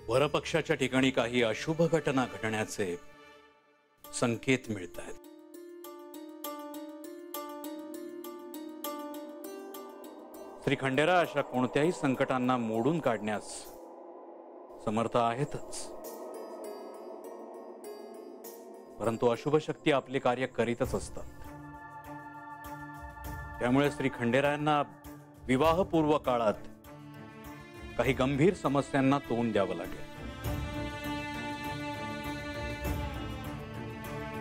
वरपक्षाच्या ठिकाणी काही अशुभ घटना घडण्याचे संकेत मिळत आहेत. श्री खंडेराय अशा कोणत्याही संकटांना मोडून काढण्यास समर्थ आहेतच, परंतु अशुभ शक्ती आपले कार्य करीतच असतात. त्यामुळे श्री खंडेरायांना विवाहपूर्व काळात काही गंभीर समस्यांना तोंड द्यावं लागेल.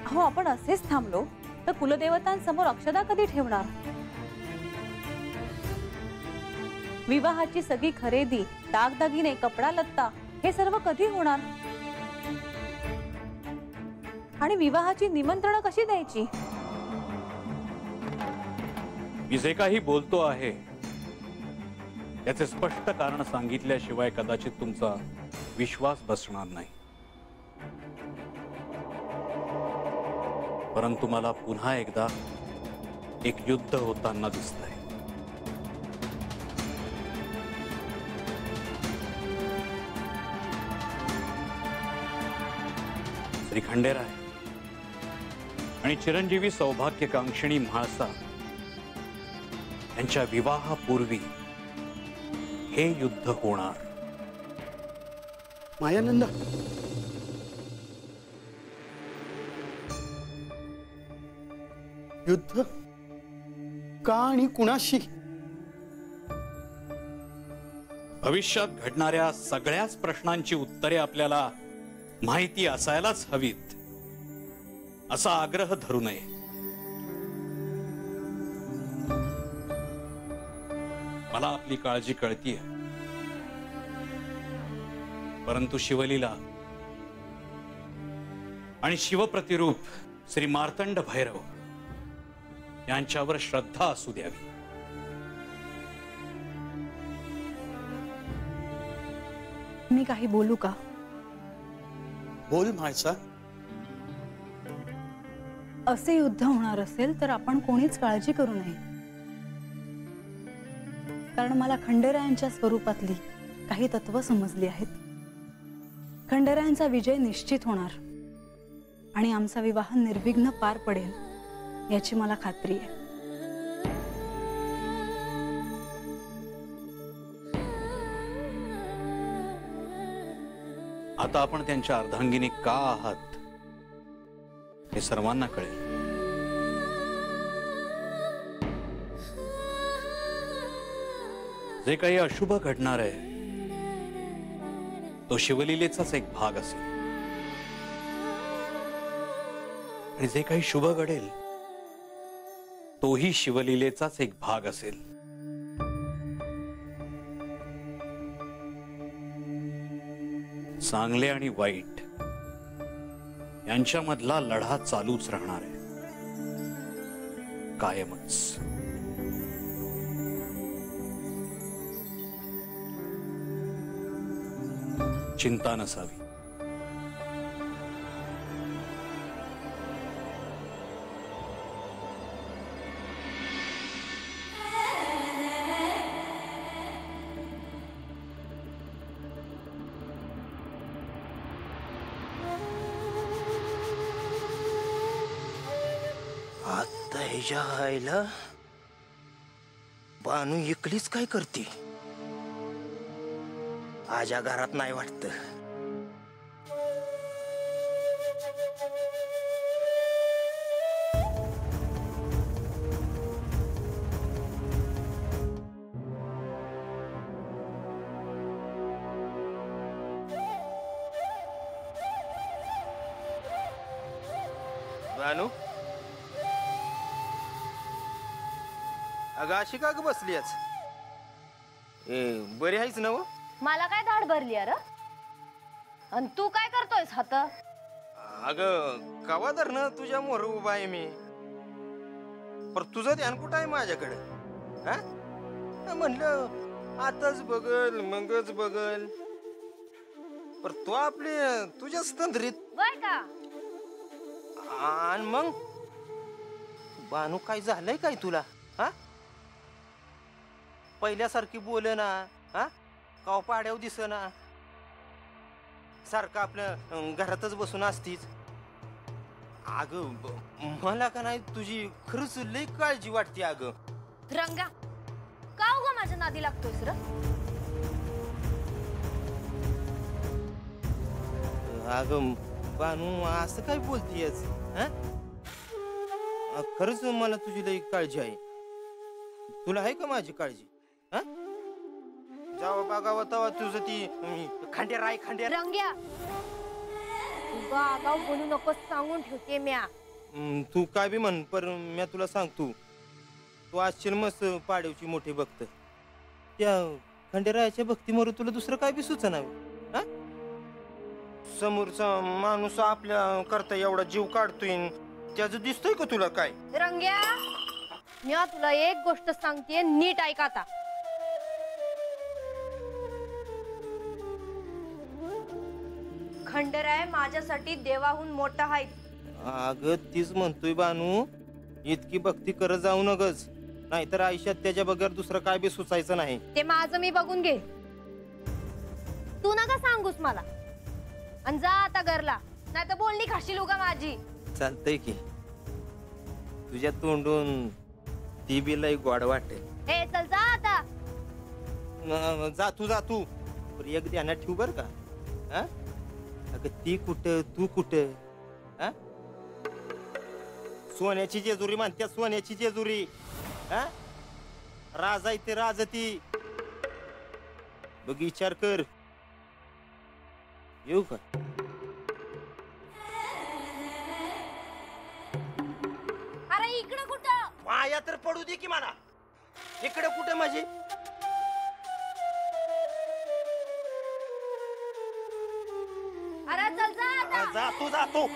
हो, आपण असेच थांबलो तर कुलदेवतांसमोर अक्षदा कधी ठेवणार? विवाहाची सगळी खरेदी, दागदागिने, कपडा लत्ता हे सर्व कधी होणार? आणि विवाहाची निमंत्रणं कशी द्यायची? मी जे काही बोलतो आहे त्याचे स्पष्ट कारण सांगितल्याशिवाय कदाचित तुमचा विश्वास बसणार नाही. परंतु मला पुन्हा एकदा एक युद्ध होताना दिसतंय. श्री खंडेराय आणि चिरंजीवी सौभाग्यकांक्षिणी म्हाळसा यांच्या विवाहापूर्वी हे युद्ध होणार. मायानंद, युद्ध का आणि कुणाशी? भविष्यात घडणाऱ्या सगळ्याच प्रश्नांची उत्तरे आपल्याला माहिती असायलाच हवीत असा आग्रह धरू नये. मला आपली काळजी कळतीये, परंतु शिवलीला आणि शिवप्रतिरूप श्री मार्तंड भैरव यांच्यावर श्रद्धा असू द्यावी. मी काही बोलू का? बोल म्हाळसा. असे युद्ध होणार असेल तर आपण कोणीच काळजी करू नये, कारण मला खंडेरायांच्या स्वरूपातली काही तत्व समजली आहेत. खंडेरायांचा विजय निश्चित होणार आणि आमचा विवाह निर्विघ्न पार पडेल याची मला खात्री आहे. आता आपण त्यांच्या अर्धांगिनी का आहात हे सर्वांना कळेल. जे काही अशुभ घडणार आहे तो शिवलीलेचाच एक भाग असेल, आणि जे काही शुभ घडेल तोही शिवलीलेचाच एक भाग असेल. चांगले आणि वाईट यांच्यामधला लढा चालूच राहणार आहे, कायमच. चिंता नसावी. आता ह्याच्या आईला बानू एकलीच काय करते? आजा घरात नाही वाटत. बानू, अगं अशी का ग बसली आज? बरी आहेस ना? मला काय धाड भरली अरे? आणि तू काय करतोयस हात? अगं कवा तर ना तुझ्या मोर उभा आहे मी, पर तुझं ध्यान कुठं आहे माझ्याकडे? हा म्हणलं आताच बघल मगच बघल, पर तू आपली तुझ्याच तंद्रीत वय का? आणि मग बानू काय झालंय काय तुला? हा पहिल्यासारखी बोल ना, हा काव पाड्याव दिस ना. सारखं आपल्या घरातच बसून असतीच. अगं मला का नाही तुझी खरंच लई काळजी वाटते अगं. रंगा, का उगा माझ्या नादी लागतोयस र? अगं बानू असं काय बोलतीयस? खरंच मला तुझी लई काळजी आहे. तुला आहे का माझी काळजी? जावा बघावा तवा तुझं ती खांडेर आहे खांडेर. रंग्या, उगा आगाऊ बोलू नकोस सांगून ठेवते म्या. तू काय बी म्हण पर मी तुला सांगतो, तू आजशील मस्त पाडवची मोठी भक्त. त्या खंडेरायाच्या भक्तीमुळे तुला दुसरं काय बी सुचना. समोरचा माणूस आपल्या करता एवढा जीव काढतोय, त्याचं दिसतोय का तुला काय? रंग्या, म्या तुला एक गोष्ट सांगते, नीट ऐक आता. खंडराय माझ्यासाठी देवाहून मोठा आहे. अगं तीच म्हणतोय बानू, इतकी भक्ती करत जाऊ नगच, नाहीतर आयुष्यात त्याच्या बगैर दुसरं काय बी सुचायचं नाही. ते माझं मी बघून घे, तू नका सांगूस मला. आणि जा आता घरला, नाही तर बोलणी खाशील उगा माझी. चालतंय की, तुझ्या तोंडून ती बी लई गोड वाटते. ए चल जा आता. जा तू पण एक ध्यानात ठेव बर का. अगं ती कुठं तू कुठं? सोन्याची जेजुरी म्हणतात, सोन्याची जेजुरी. राजा इथे राजती. बघ विचार कर. येऊ का? अरे इकडं कुठं? माया तर पडू दे की मला. इकडे कुठे माझी? अरे चल जा आता. जातो.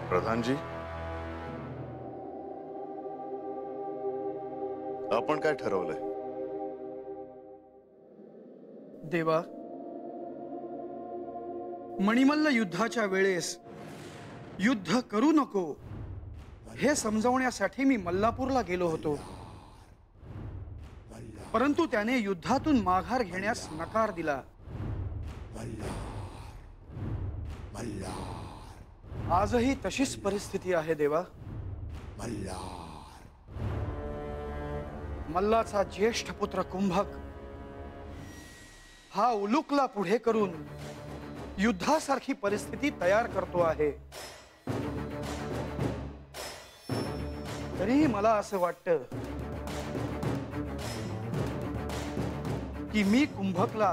प्रधानजी, आपण काय ठरवलंय? देवा, मणिमल्ल युद्धाच्या वेळेस युद्ध करू नको हे समजावण्यासाठी मी मल्लापूरला गेलो होतो, परंतु त्याने युद्धातून माघार घेण्यास नकार दिला. आजही तशीच परिस्थिती आहे देवा. मल्लाचा ज्येष्ठ पुत्र कुंभक हा उलुकला पुढे करून युद्धासारखी परिस्थिती तयार करतो आहे. तरीही मला असं वाटतं की मी कुंभकला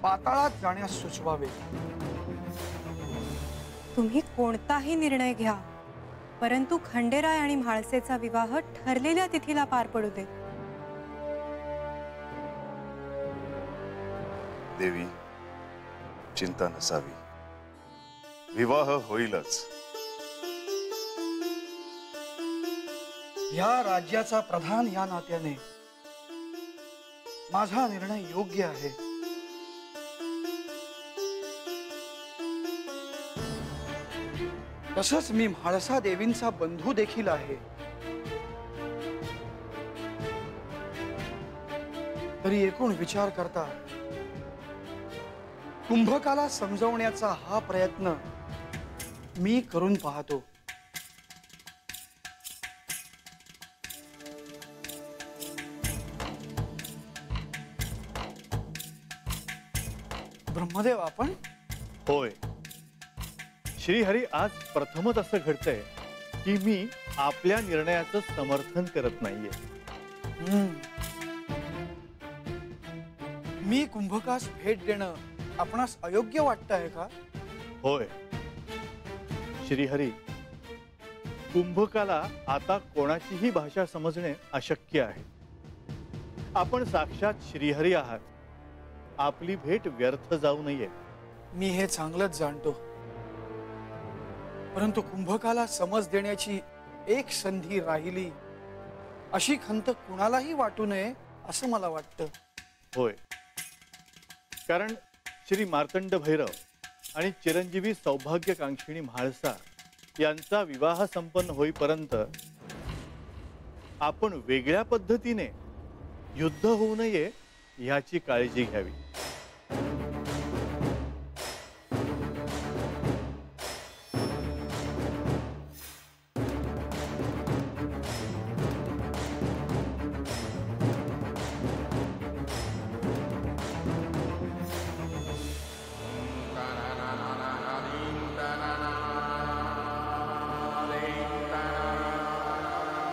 पाताळात जाण्यास सुचवावे. तुम्ही कोणताही निर्णय घ्या, परंतु खंडेराय आणि म्हाळसेचा विवाह ठरलेल्या तिथीला पार पडू दे. देवी, चिंता नसावी, विवाह होईलच. या राज्याचा प्रधान या नात्याने माझा निर्णय योग्य आहे. तसंच मी म्हाळसा देवींचा बंधू देखील आहे. तरी एकूण विचार करता कुंभकाला समजवण्याचा हा प्रयत्न मी करून पाहतो. ब्रह्मदेव, आपण? होय श्रीहरी, आज प्रथमच असं घडतंय की मी आपल्या निर्णयाचं समर्थन करत नाहीये. मी कुंभकास भेट देणं आपणास अयोग्य वाटत आहे का? होय श्रीहरी, कुंभकाला आता कोणाचीही भाषा समजणे अशक्य आहे. आपण साक्षात श्रीहरी आहात. आपली भेट व्यर्थ जाऊ नये. मी हे चांगलंच जाणतो, परंतु कुंभकाला समज देण्याची एक संधी राहिली अशी खंत कुणालाही वाटू नये असं मला वाटतं. होय, कारण श्री मार्तंड भैरव आणि चिरंजीवी सौभाग्यकांक्षिणी म्हाळसा यांचा विवाह संपन्न होईपर्यंत आपण वेगळ्या पद्धतीने युद्ध होऊ नये याची काळजी घ्यावी.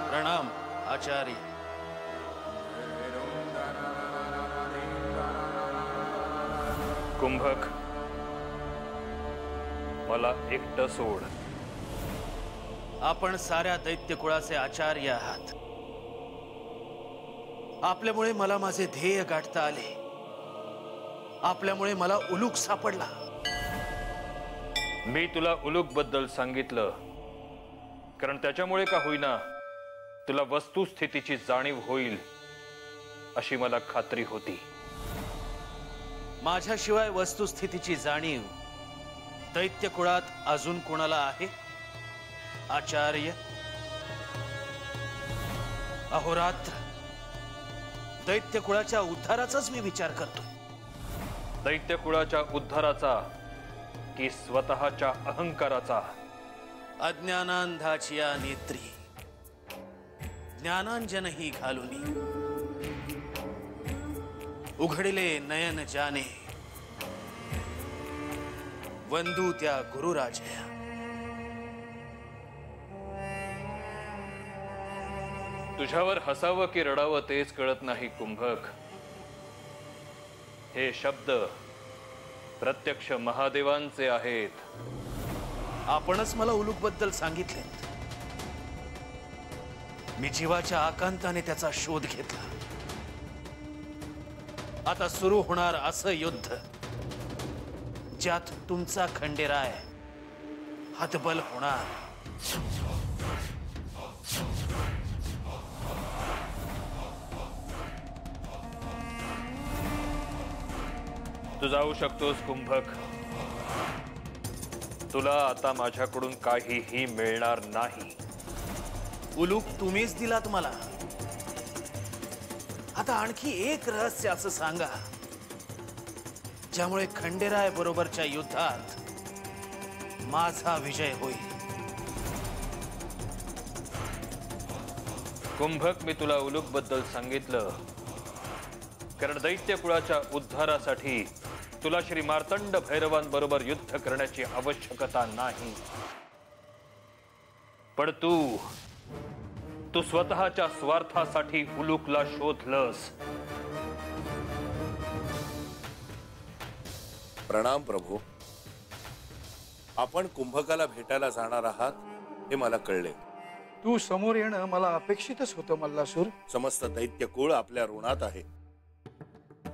प्रणाम आचार्य. कुंभक, मला एकटं सोड. आपण साऱ्या दैत्य कुळाचे आचार्य आहात. आपल्यामुळे मला माझे ध्येय गाठता आले. आपल्यामुळे मला उलूक सापडला. मी तुला उलूक बद्दल सांगितलं कारण त्याच्यामुळे का होईना तुला वस्तुस्थितीची जाणीव होईल अशी मला खात्री होती. माझ्याशिवाय वस्तुस्थितीची जाणीव दैत्य कुळात अजून कोणाला आहे आचार्य? अहोरात्र दैत्य कुळाच्या उद्धाराचाच मी विचार करतो. दैत्य कुळाच्या उद्धाराचा की स्वतःच्या अहंकाराचा? अज्ञानांधाची या नेत्री ज्ञानांजनही घालुनी उघडले नयन जाने वंदू त्या गुरुराजया. तुझ्यावर हसावं की रडावं तेच कळत नाही कुंभक. हे शब्द प्रत्यक्ष महादेवांचे आहेत. आपणच मला उलूक बद्दल सांगितले. मी जीवाच्या आकांताने त्याचा शोध घेतला. आता सुरू होणार असं युद्ध ज्यात तुमचा खंडेराय हतबल होणार. तू जाऊ शकतोस कुंभक. तुला आता माझ्याकडून काहीही मिळणार नाही. उलूक तुम्हीच दिलात मला. आता आणखी एक रहस्य असं सांगा ज्यामुळे खंडेराय बरोबरच्या युद्धात माझा विजय होईल. कुंभक, मी तुला उलूक बद्दल सांगितलं कारण दैत्य कुळाच्या उद्धारासाठी तुला श्री मार्तंड भैरवांबरोबर युद्ध करण्याची आवश्यकता नाही. पण तू स्वतःच्या स्वार्थासाठी उलूकला शोधलंस. प्रणाम प्रभू. आपण कुंभकाला भेटायला जाणार आहात हे मला कळले. तू समोर येणं मला अपेक्षितच होतं मल्लासूर. समस्त दैत्य कुळ आपल्या ऋणात आहे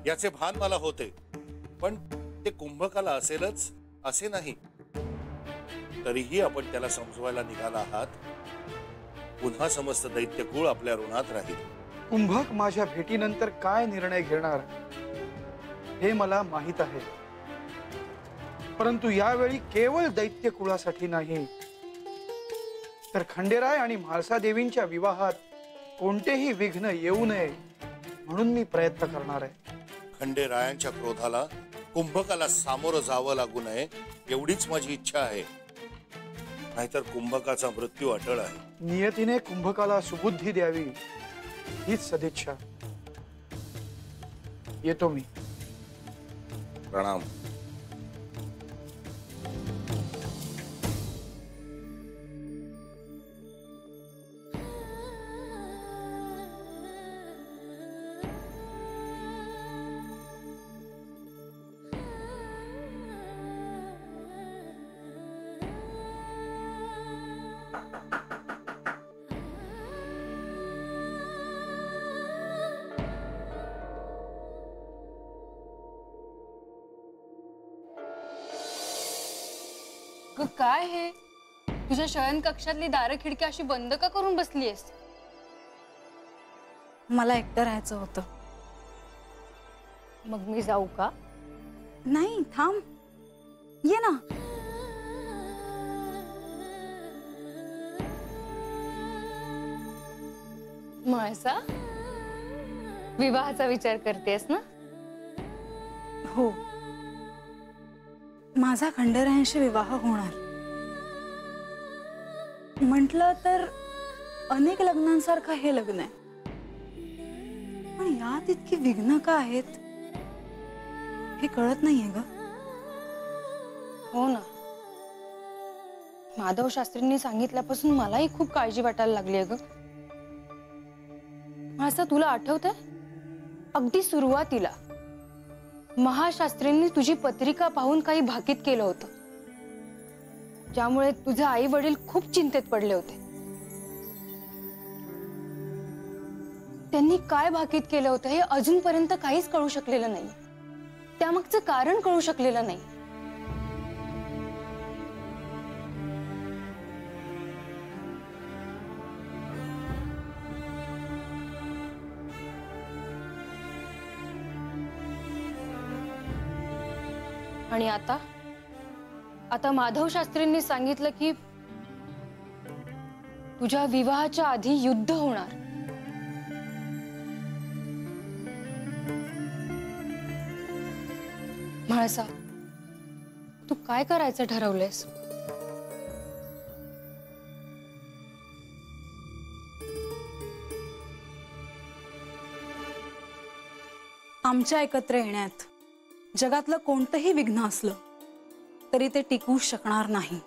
याचे भान मला होते. पण ते कुंभकाला असेलच असे नाही. तरीही आपण त्याला समजवायला निघाला आहात. पुन्हा समस्त दैत्य कुळ आपल्या ऋणात राहील. कुंभक माझ्या भेटीनंतर काय निर्णय घेणार हे मला माहित आहे. परंतु यावेळी केवळ दैत्य कुळासाठी नाही तर खंडेराय आणि म्हाळसा देवींच्या विवाहात कोणतेही विघ्न येऊ नये म्हणून मी प्रयत्न करणार आहे. खंडेरायांच्या क्रोधाला कुंभकाला सामोरं जावं लागू नये एवढीच माझी इच्छा आहे. नाहीतर कुंभकाचा मृत्यू अटळ आहे. नियतीने कुंभकाला सुबुद्धी द्यावी हीच सदिच्छा. येतो मी. प्रणाम. काय हे? तुझ्या शयन कक्षातली दारं खिडकी अशी बंद का करून बसलीयस? मला एकटं राहायचं होतं. मग मी जाऊ का? नाही थांब, ये ना. म्हाळसा, विवाहाचा विचार करतेस ना? हो, माझा खंडेरायांशी विवाह होणार. म्हटलं तर अनेक लग्नांसारखं हे लग्न आहे, पण यात इतकी विघ्न का आहेत हे कळत नाहीये ग. हो ना, माधव शास्त्रींनी सांगितल्यापासून मलाही खूप काळजी वाटायला लागली आहे ग. असं तुला आठवतंय, अगदी सुरुवातीला महाशास्त्रींनी तुझी पत्रिका पाहून काही भाकीत केलं होतं, ज्यामुळे तुझे आई वडील खूप चिंतेत पडले होते. त्यांनी काय भाकीत केलं होतं हे अजूनपर्यंत काहीच कळू शकलेलं नाही. त्यामागचं कारण कळू शकलेलं नाही. आणि आता माधव शास्त्रींनी सांगितलं की तुझ्या विवाहाच्या आधी युद्ध होणार. म्हाळसा, तू काय करायचं ठरवलंयस? आमच्या एकत्र येण्यात जगातलं कोणतंही विघ्न असलं तरी ते टिकू शकणार नाही.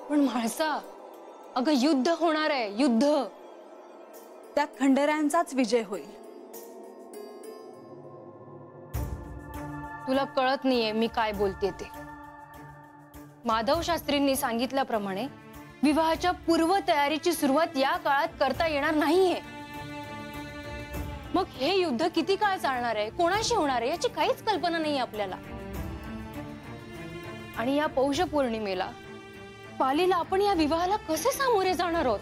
पण म्हाळसा, अगं युद्ध होणार आहे, युद्ध. त्यात खंडेरायांचाच विजय होईल. तुला कळत नाहीये मी काय बोलते ते. माधव शास्त्रींनी सांगितल्याप्रमाणे विवाहाच्या पूर्व तयारीची सुरुवात या काळात करता येणार नाहीये. मग हे युद्ध किती काळ चालणार आहे, कोणाशी होणार आहे याची काहीच कल्पना नाही आपल्याला. आणि या पौष पौर्णिमेला पालीला आपण या विवाहाला कसे सामोरे जाणार आहोत?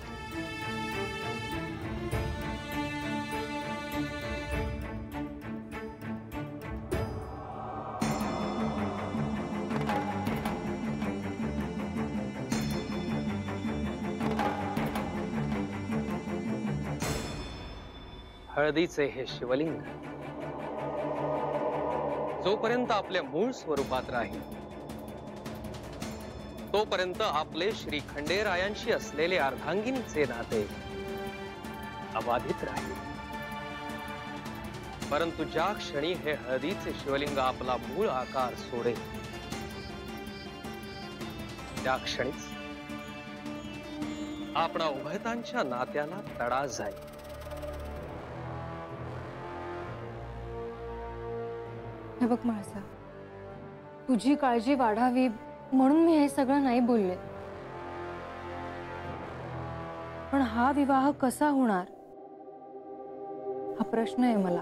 हळदीचे हे शिवलिंग जोपर्यंत आपल्या मूळ स्वरूपात राहील तोपर्यंत आपले श्री खंडेरायांशी असलेले अर्धांगिनीचे नाते अबाधित राहील. परंतु ज्या क्षणी हे हळदीचे शिवलिंग आपला मूळ आकार सोडेल त्या क्षणीच आपणा उभयतांच्या नात्याला तडा जाईल. हे बघ म्हाळसा, तुझी काळजी वाढावी म्हणून मी हे सगळं नाही बोलले. पण हा विवाह कसा होणार हा प्रश्न आहे मला.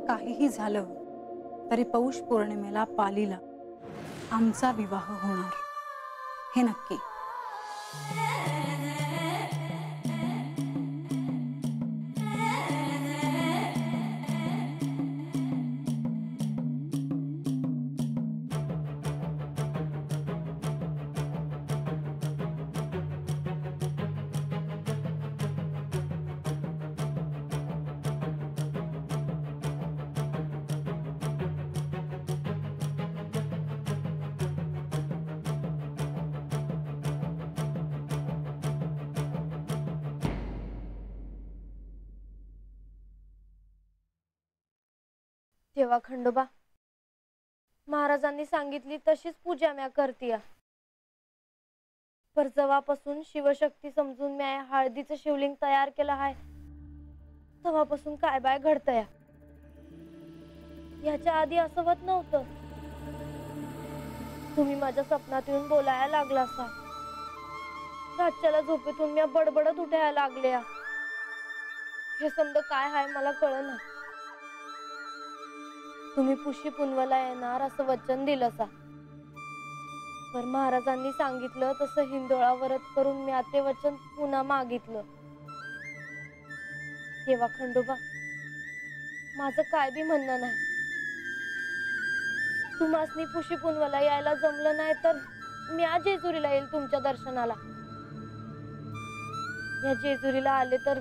काहीही झालं तरी पौष पौर्णिमेला पालीला आमचा विवाह होणार हे नक्की. तेव्हा खंडोबा महाराजांनी सांगितली तशीच पूजा म्या करतीया. पर जवापासून शिवशक्ती समजून म्या हळदीचं शिवलिंग तयार केलं आहे तेव्हापासून काय बाय घडतया. याच्या आधी असं होत नव्हतं. तुम्ही माझ्या स्वप्नात येऊन बोलायला लागला असा. रातच्याला झोपेतून म्या बडबडत उठायला लागल्या. हे समज काय आहे मला कळना. तुम्ही पुशी पुनवला येणार असं वचन दिलं सा. पर महाराजांनी सांगितलं तसं हिंदोळा व्रत करून मी ते वचन पुन्हा मागितलं. देवा खंडोबा, माझं काय बी म्हणणं नाही. तुम्हासनी पुशी पुनवाला यायला जमलं नाही तर मी आज जेजुरीला येईल तुमच्या दर्शनाला. या जेजुरीला आले तर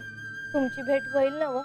तुमची भेट होईल ना व?